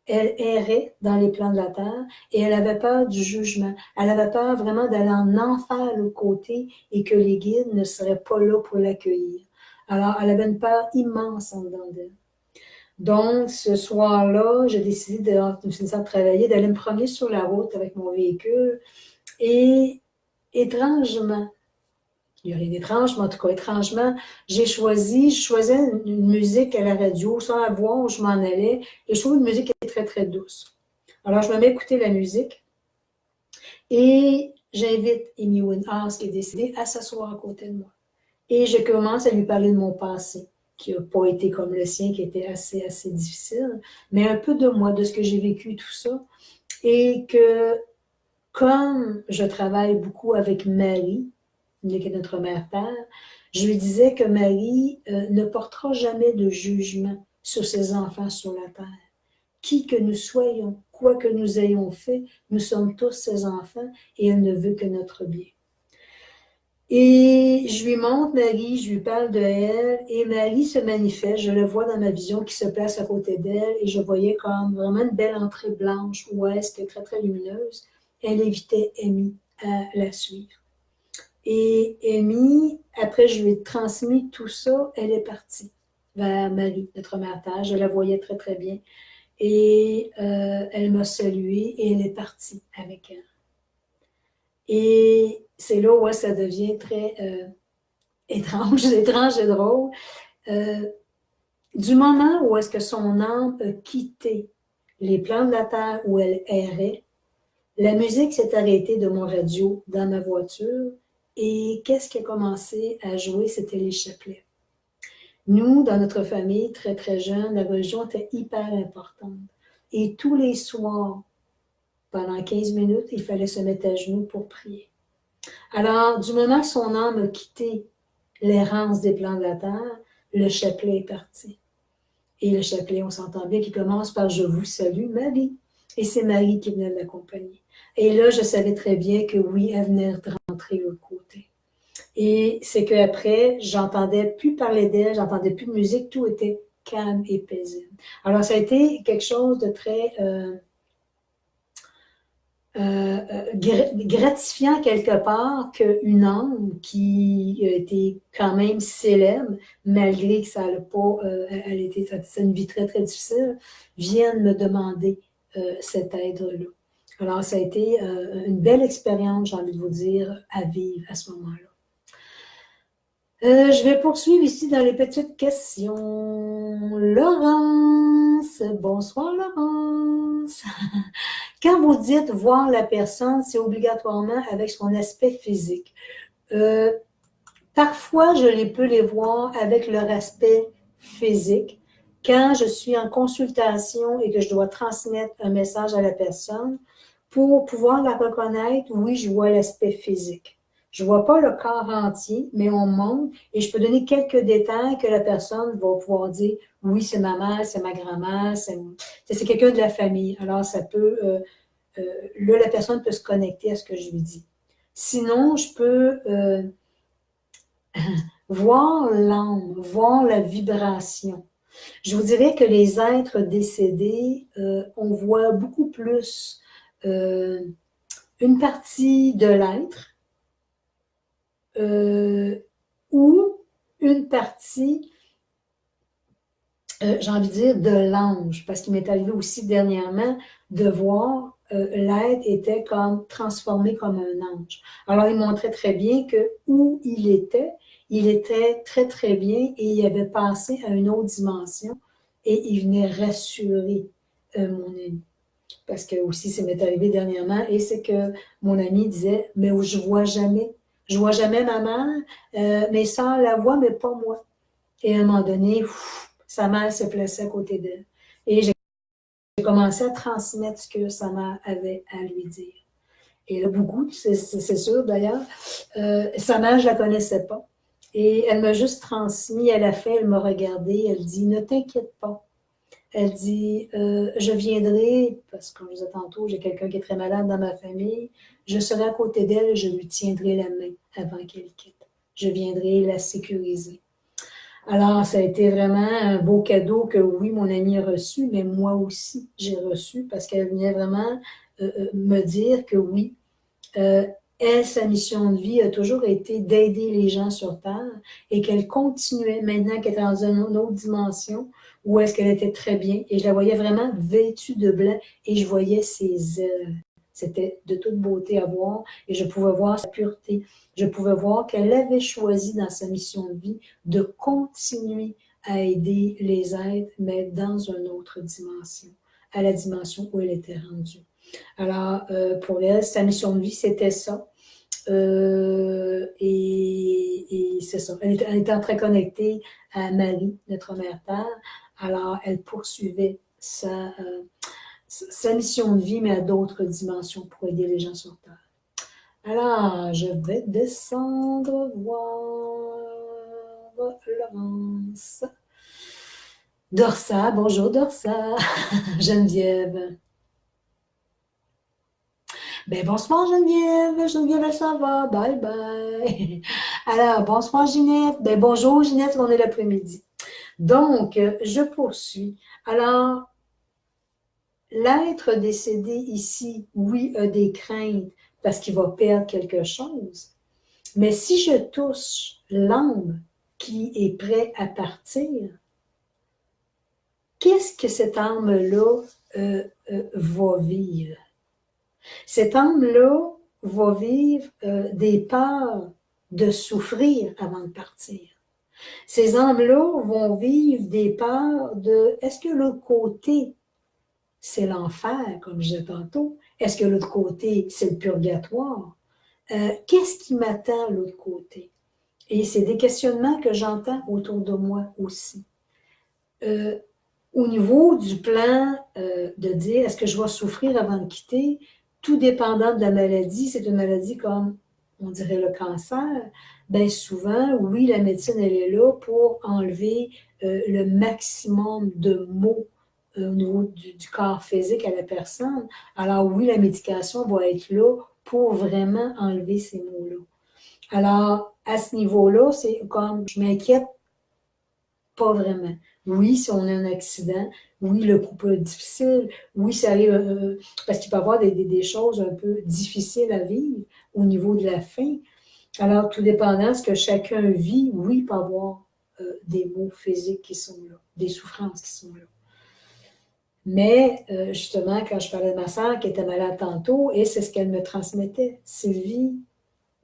Elle errait dans les plans de la terre et elle avait peur du jugement. Elle avait peur vraiment d'aller en enfer l'autre côté et que les guides ne seraient pas là pour l'accueillir. Alors, elle avait une peur immense en dedans d'elle. Donc, ce soir-là, j'ai décidé de finir de travailler, d'aller me promener sur la route avec mon véhicule. Et étrangement, il y a rien d'étrange, mais en tout cas, étrangement, je choisais une musique à la radio sans la voir où je m'en allais, et je trouve une musique qui est très, très douce. Alors, je me mets à écouter la musique, et j'invite Amy Winehouse, qui est décédée, à s'asseoir à côté de moi. Et je commence à lui parler de mon passé, qui n'a pas été comme le sien, qui était assez, assez difficile, mais un peu de moi, de ce que j'ai vécu, tout ça, et que comme je travaille beaucoup avec Marie, qui est notre mère-terre, je lui disais que Marie ne portera jamais de jugement sur ses enfants sur la terre. Qui que nous soyons, quoi que nous ayons fait, nous sommes tous ses enfants et elle ne veut que notre bien. Et je lui montre Marie, je lui parle de elle, et Marie se manifeste, je le vois dans ma vision qui se place à côté d'elle, et je voyais comme vraiment une belle entrée blanche, ouest, très très lumineuse. Elle invitait Amy à la suivre. Et Amy, après je lui ai transmis tout ça, elle est partie vers Marie, notre mère Terre. Je la voyais très, très bien. Et elle m'a saluée et elle est partie avec elle. Et c'est là où ça devient très étrange, étrange et drôle. Du moment où est-ce que son âme a quitté les plans de la Terre où elle errait, la musique s'est arrêtée de mon radio dans ma voiture et qu'est-ce qui a commencé à jouer? C'était les chapelets. Nous, dans notre famille, très très jeune, la religion était hyper importante. Et tous les soirs, pendant 15 minutes, il fallait se mettre à genoux pour prier. Alors, du moment que son âme a quitté l'errance des plans de la terre, le chapelet est parti. Et le chapelet, on s'entend bien, qui commence par « Je vous salue, Marie ». Et c'est Marie qui venait de l'accompagner. Et là, je savais très bien que oui, elle venait de rentrer de l'autre côté. Et c'est qu'après, j'entendais plus parler d'elle, j'entendais plus de musique, tout était calme et paisible. Alors, ça a été quelque chose de très gratifiant quelque part qu'une âme qui était quand même célèbre, malgré que ça n'a pas, elle était, c'est une vie très, très difficile, vienne me demander cette aide-là. Alors, ça a été une belle expérience, j'ai envie de vous dire, à vivre à ce moment-là. Je vais poursuivre ici dans les petites questions. Laurence, bonsoir Laurence. Quand vous dites voir la personne, c'est obligatoirement avec son aspect physique. Parfois, peux les voir avec leur aspect physique. Quand je suis en consultation et que je dois transmettre un message à la personne, pour pouvoir la reconnaître, oui, je vois l'aspect physique. Je ne vois pas le corps entier, mais on montre et je peux donner quelques détails que la personne va pouvoir dire, oui, c'est ma mère, c'est ma grand-mère, c'est quelqu'un de la famille. Alors, ça peut, là, la personne peut se connecter à ce que je lui dis. Sinon, je peux voir l'âme, voir la vibration. Je vous dirais que les êtres décédés, on voit beaucoup plus une partie de l'être ou une partie, j'ai envie de dire, de l'ange, parce qu'il m'est arrivé aussi dernièrement de voir l'être était comme transformé comme un ange. Alors, il montrait très bien que où il était très, très bien et il avait passé à une autre dimension et il venait rassurer mon ami. Parce que aussi, ça m'est arrivé dernièrement et c'est que mon ami disait, mais je vois jamais. Je vois jamais ma mère, mes soeurs la voient, mais pas moi. Et à un moment donné, sa mère se plaçait à côté d'elle. Et j'ai commencé à transmettre ce que sa mère avait à lui dire. Et là, beaucoup, c'est sûr d'ailleurs, sa mère, je la connaissais pas. Et elle m'a juste transmis, à la fin, elle m'a regardé, elle dit, ne t'inquiète pas. Elle dit, je viendrai, parce que comme je disais tantôt, j'ai quelqu'un qui est très malade dans ma famille, je serai à côté d'elle et je lui tiendrai la main avant qu'elle quitte. Je viendrai la sécuriser. Alors, ça a été vraiment un beau cadeau que oui, mon amie a reçu, mais moi aussi, j'ai reçu parce qu'elle venait vraiment me dire que oui, elle, sa mission de vie a toujours été d'aider les gens sur Terre et qu'elle continuait maintenant qu'elle était dans une autre dimension où est-ce qu'elle était très bien. Et je la voyais vraiment vêtue de blanc et je voyais ses ailes. C'était de toute beauté à voir et je pouvais voir sa pureté. Je pouvais voir qu'elle avait choisi dans sa mission de vie de continuer à aider les êtres, mais dans une autre dimension, à la dimension où elle était rendue. Alors, pour elle, sa mission de vie, c'était ça. Et c'est ça. Elle était très connectée à Marie, notre mère Terre. Alors, elle poursuivait sa mission de vie, mais à d'autres dimensions pour aider les gens sur Terre. Alors, je vais descendre voir Laurence. Dorsa, bonjour Dorsa. Geneviève. Ben, bonsoir Geneviève, Geneviève, ça va, bye bye. Alors, bonsoir Ginette, ben, bonjour Ginette, on est l'après-midi. Donc, je poursuis. Alors, l'être décédé ici, oui, a des craintes parce qu'il va perdre quelque chose. Mais si je touche l'âme qui est prêt à partir, qu'est-ce que cette âme-là va vivre? Cette âme-là va vivre des peurs de souffrir avant de partir. Ces âmes-là vont vivre des peurs de est-ce que l'autre côté, c'est l'enfer, comme je disais tantôt? Est-ce que l'autre côté, c'est le purgatoire? Qu'est-ce qui m'attend à l'autre côté? Et c'est des questionnements que j'entends autour de moi aussi. Au niveau du plan de dire est-ce que je vais souffrir avant de quitter, tout dépendant de la maladie, c'est une maladie comme, on dirait le cancer, bien souvent, oui, la médecine, elle est là pour enlever le maximum de maux au niveau du corps physique à la personne. Alors oui, la médication va être là pour vraiment enlever ces maux-là. Alors, à ce niveau-là, c'est comme, je m'inquiète pas vraiment. Oui, si on a un accident, oui, le coup peut être difficile, oui, ça arrive, parce qu'il peut y avoir des choses un peu difficiles à vivre au niveau de la faim. Alors, tout dépendant de ce que chacun vit, oui, il peut y avoir des maux physiques qui sont là, des souffrances qui sont là. Mais, justement, quand je parlais de ma soeur qui était malade tantôt, et c'est ce qu'elle me transmettait, Sylvie,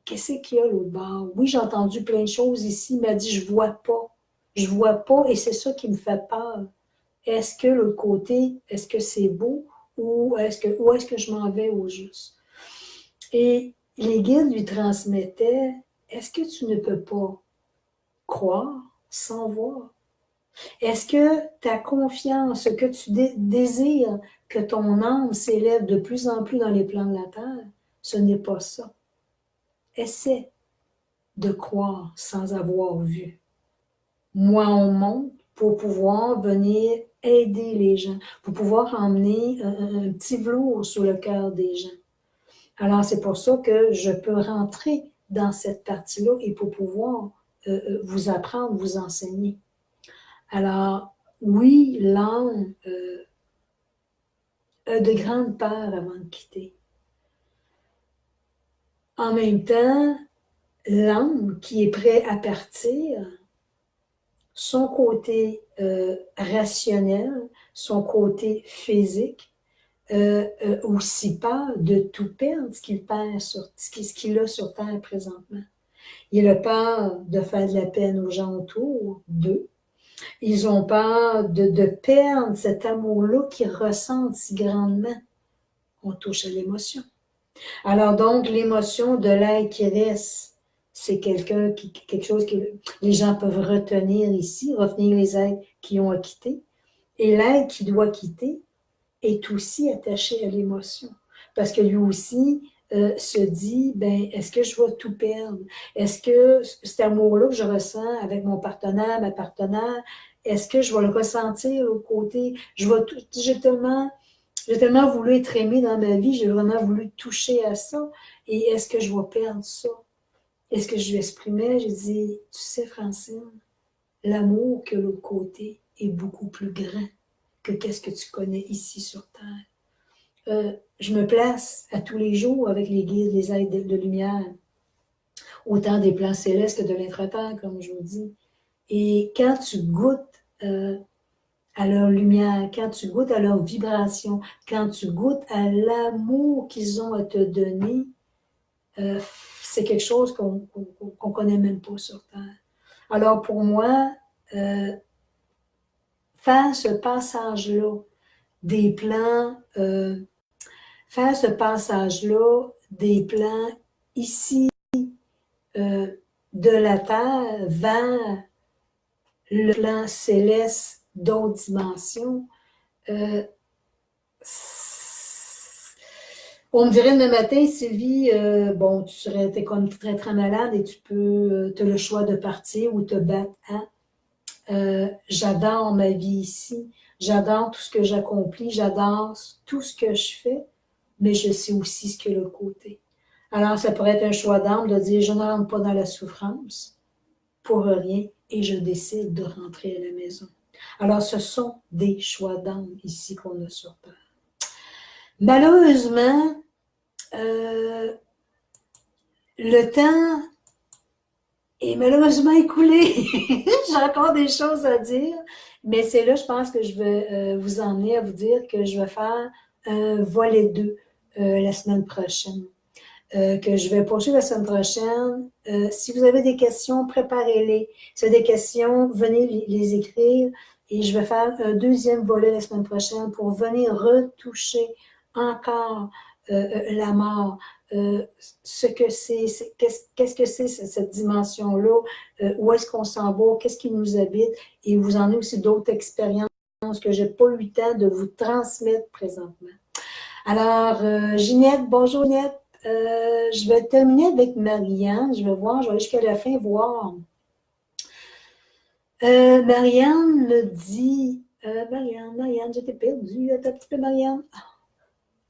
qu'est-ce qu'il y a l'autre bord? Oui, j'ai entendu plein de choses ici, elle m'a dit, je vois pas. Je vois pas et c'est ça qui me fait peur. Est-ce que l'autre côté, est-ce que c'est beau ou est-ce que je m'en vais au juste? Et les guides lui transmettaient, est-ce que tu ne peux pas croire sans voir? Est-ce que ta confiance, que tu désires que ton âme s'élève de plus en plus dans les plans de la terre, ce n'est pas ça. Essaie de croire sans avoir vu. Moi, on monte pour pouvoir venir aider les gens, pour pouvoir emmener un petit velours sur le cœur des gens. Alors, c'est pour ça que je peux rentrer dans cette partie-là et pour pouvoir vous apprendre, vous enseigner. Alors, oui, l'âme a de grandes peurs avant de quitter. En même temps, l'âme qui est prêt à partir, son côté rationnel, son côté physique, aussi peur de tout perdre, ce qu'il perd ce qu'il a sur Terre présentement. Il a peur de faire de la peine aux gens autour d'eux. Ils ont peur de perdre cet amour-là qu'ils ressentent si grandement. On touche à l'émotion. Alors donc, l'émotion de l'être qui reste, c'est quelque chose que les gens peuvent retenir ici, retenir les êtres qui ont à quitter. Et l'être qui doit quitter est aussi attaché à l'émotion. Parce que lui aussi se dit, ben, est-ce que je vais tout perdre? Est-ce que cet amour-là que je ressens avec mon partenaire, ma partenaire, est-ce que je vais le ressentir de l'autre côté? J'ai tellement voulu être aimée dans ma vie, j'ai vraiment voulu toucher à ça. Et est-ce que je vais perdre ça? Est-ce que je lui exprimais? J'ai dit, tu sais, Francine, l'amour que l'autre côté est beaucoup plus grand que qu'est-ce que tu connais ici sur Terre. Je me place à tous les jours avec les guides, les êtres de lumière, autant des plans célestes que de l'intra-terre, comme je vous dis. Et quand tu goûtes à leur lumière, quand tu goûtes à leur vibration, quand tu goûtes à l'amour qu'ils ont à te donner, c'est quelque chose qu'on connaît même pas sur Terre. Alors pour moi, faire ce passage-là des plans, faire ce passage-là des plans ici de la Terre vers le plan céleste d'autres dimensions, on me dirait demain matin, Sylvie, bon, t'es comme très très malade et tu peux, t'as le choix de partir ou te battre à. J'adore ma vie ici, j'adore tout ce que j'accomplis, j'adore tout ce que je fais, mais je sais aussi ce que le côté. Alors, ça pourrait être un choix d'âme de dire, je ne rentre pas dans la souffrance pour rien et je décide de rentrer à la maison. Alors, ce sont des choix d'âme ici qu'on a sur Terre. Malheureusement, le temps est malheureusement écoulé. J'ai encore des choses à dire Mais c'est là, je pense que je vais vous emmener à vous dire que je vais faire un volet 2 la semaine prochaine. Que je vais poursuivre la semaine prochaine. Si vous avez des questions, préparez-les. Si vous avez des questions, venez les écrire et je vais faire un deuxième volet la semaine prochaine pour venir retoucher encore la mort. Ce que c'est, qu'est-ce que c'est cette dimension-là, où est-ce qu'on s'en va, qu'est-ce qui nous habite, et vous en avez aussi d'autres expériences que je n'ai pas eu le temps de vous transmettre présentement. Alors, Ginette, bonjour Ginette. Je vais terminer avec Marianne. Je vais voir, je vais aller jusqu'à la fin voir. Marianne me dit, Marianne, j'étais perdue. Attends un petit peu, Marianne.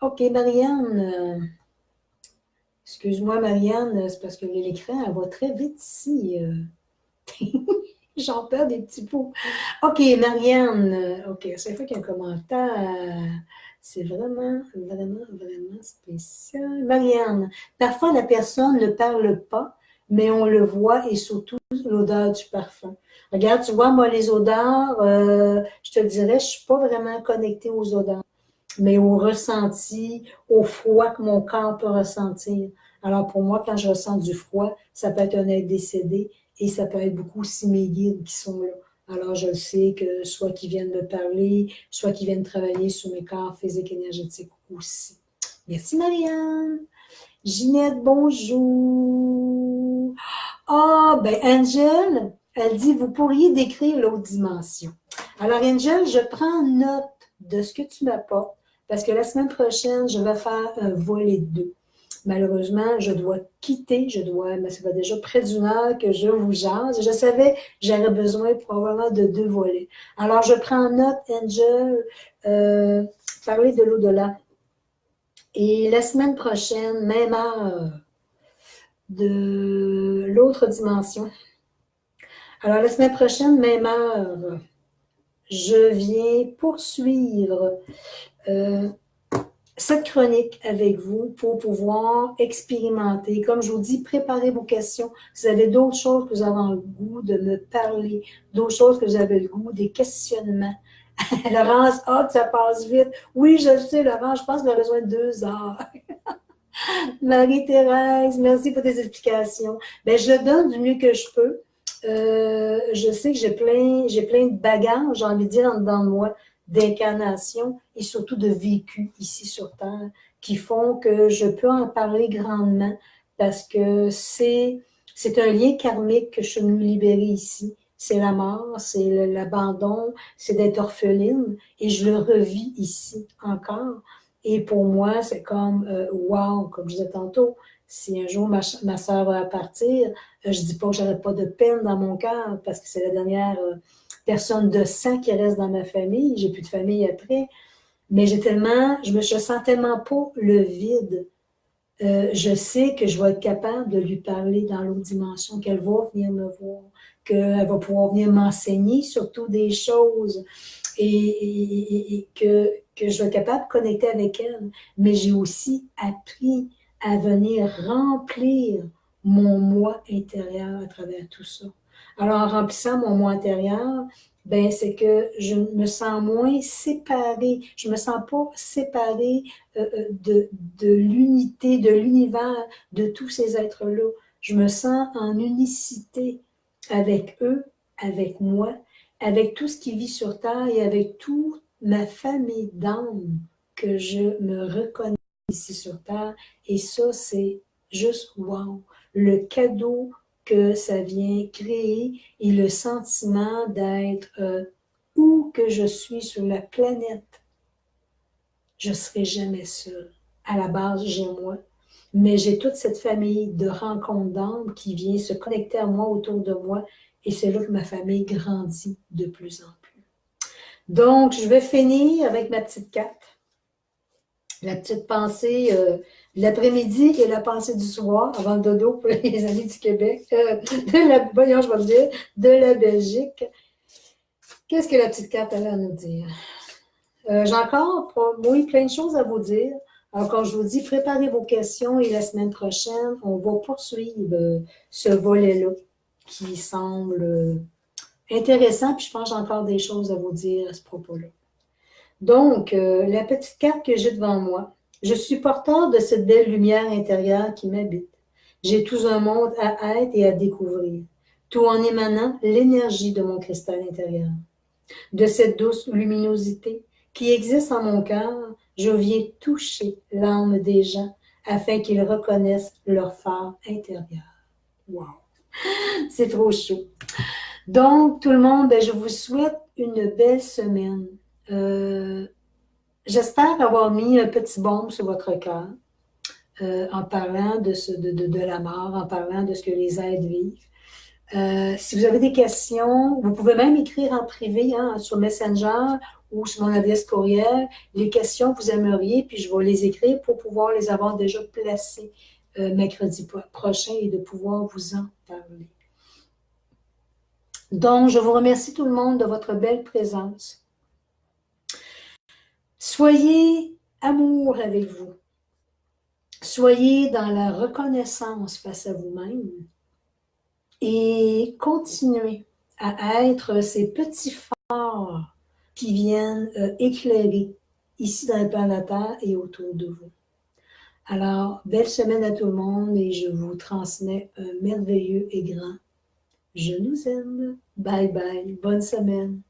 OK, Marianne. Excuse-moi, Marianne, c'est parce que l'écran, elle va très vite ici. J'en perds des petits bouts. OK, Marianne. OK, ça fait qu'il y a un commentaire. C'est vraiment, vraiment, vraiment spécial. Marianne, parfois la personne ne parle pas, mais on le voit et surtout l'odeur du parfum. Regarde, tu vois, moi, les odeurs, je te dirais, je ne suis pas vraiment connectée aux odeurs, mais au ressenti, au froid que mon corps peut ressentir. Alors, pour moi, quand je ressens du froid, ça peut être un être décédé et ça peut être beaucoup aussi mes guides qui sont là. Alors, je sais que soit qu'ils viennent me parler, soit qu'ils viennent travailler sur mes corps physiques et énergétiques aussi. Merci, Marianne. Ginette, bonjour. Ah, ben, Angel, elle dit, vous pourriez décrire l'autre dimension. Alors, Angel, je prends note de ce que tu m'apportes parce que la semaine prochaine, je vais faire un volet 2. Malheureusement, je dois quitter, mais ça va déjà près d'une heure que je vous jase. Je savais que j'aurais besoin probablement de 2 volets. Alors, je prends note, Angel, parler de l'au-delà. Et la semaine prochaine, même heure, de l'autre dimension. Alors, la semaine prochaine, même heure, je viens poursuivre cette chronique avec vous pour pouvoir expérimenter. Comme je vous dis, préparez vos questions. Si vous avez d'autres choses que vous avez le goût de me parler, d'autres choses que vous avez le goût, des questionnements. Laurence, que ça passe vite. Oui, je le sais, Laurence, je pense qu'on a besoin de 2 heures. Marie-Thérèse, merci pour tes explications. Ben, je le donne du mieux que je peux. Je sais que j'ai plein de bagages, j'ai envie de dire, en dedans de moi, d'incarnation et surtout de vécu ici sur Terre, qui font que je peux en parler grandement parce que c'est un lien karmique que je suis venue libérer ici. C'est la mort, c'est l'abandon, c'est d'être orpheline et je le revis ici encore. Et pour moi, c'est comme, wow, comme je disais tantôt, si un jour ma soeur va partir, je dis pas que j'aurai pas de peine dans mon cœur parce que c'est la dernière personne de sang qui reste dans ma famille. J'ai plus de famille après. Mais je sens tellement pas le vide. Je sais que je vais être capable de lui parler dans l'autre dimension, qu'elle va venir me voir, qu'elle va pouvoir venir m'enseigner surtout des choses et que je vais être capable de connecter avec elle. Mais j'ai aussi appris à venir remplir mon moi intérieur à travers tout ça. Alors, en remplissant mon moi intérieur, ben, c'est que je me sens moins séparée. Je me sens pas séparée de l'unité, de l'univers, de tous ces êtres-là. Je me sens en unicité avec eux, avec moi, avec tout ce qui vit sur Terre et avec toute ma famille d'âmes que je me reconnais ici sur Terre. Et ça, c'est juste wow. Le cadeau que ça vient créer et le sentiment d'être où que je suis sur la planète, je ne serai jamais seule. À la base, j'ai moi, mais j'ai toute cette famille de rencontres d'âmes qui vient se connecter à moi, autour de moi, et c'est là que ma famille grandit de plus en plus. Donc, je vais finir avec ma petite carte. La petite pensée de l'après-midi et la pensée du soir, avant le dodo pour les amis du Québec, de la Belgique. Qu'est-ce que la petite carte a à nous dire? J'ai encore, oui, plein de choses à vous dire. Alors, comme je vous dis, préparez vos questions et la semaine prochaine, on va poursuivre ce volet-là qui semble intéressant, puis je pense que j'ai encore des choses à vous dire à ce propos-là. Donc, la petite carte que j'ai devant moi, je suis porteur de cette belle lumière intérieure qui m'habite. J'ai tout un monde à être et à découvrir, tout en émanant l'énergie de mon cristal intérieur. De cette douce luminosité qui existe en mon cœur, je viens toucher l'âme des gens afin qu'ils reconnaissent leur phare intérieur. Wow! C'est trop chaud. Donc, tout le monde, ben, je vous souhaite une belle semaine. Euh, J'espère avoir mis un petit baume sur votre cœur en parlant de la mort, en parlant de ce que les êtres vivent. Si vous avez des questions, vous pouvez même écrire en privé hein, sur Messenger ou sur mon adresse courriel les questions que vous aimeriez, puis je vais les écrire pour pouvoir les avoir déjà placées mercredi prochain et de pouvoir vous en parler. Donc, je vous remercie tout le monde de votre belle présence. Soyez amour avec vous. Soyez dans la reconnaissance face à vous-même et continuez à être ces petits phares qui viennent éclairer ici dans le plan de la Terre et autour de vous. Alors, belle semaine à tout le monde et je vous transmets un merveilleux et grand « Je nous aime ». Bye bye, bonne semaine.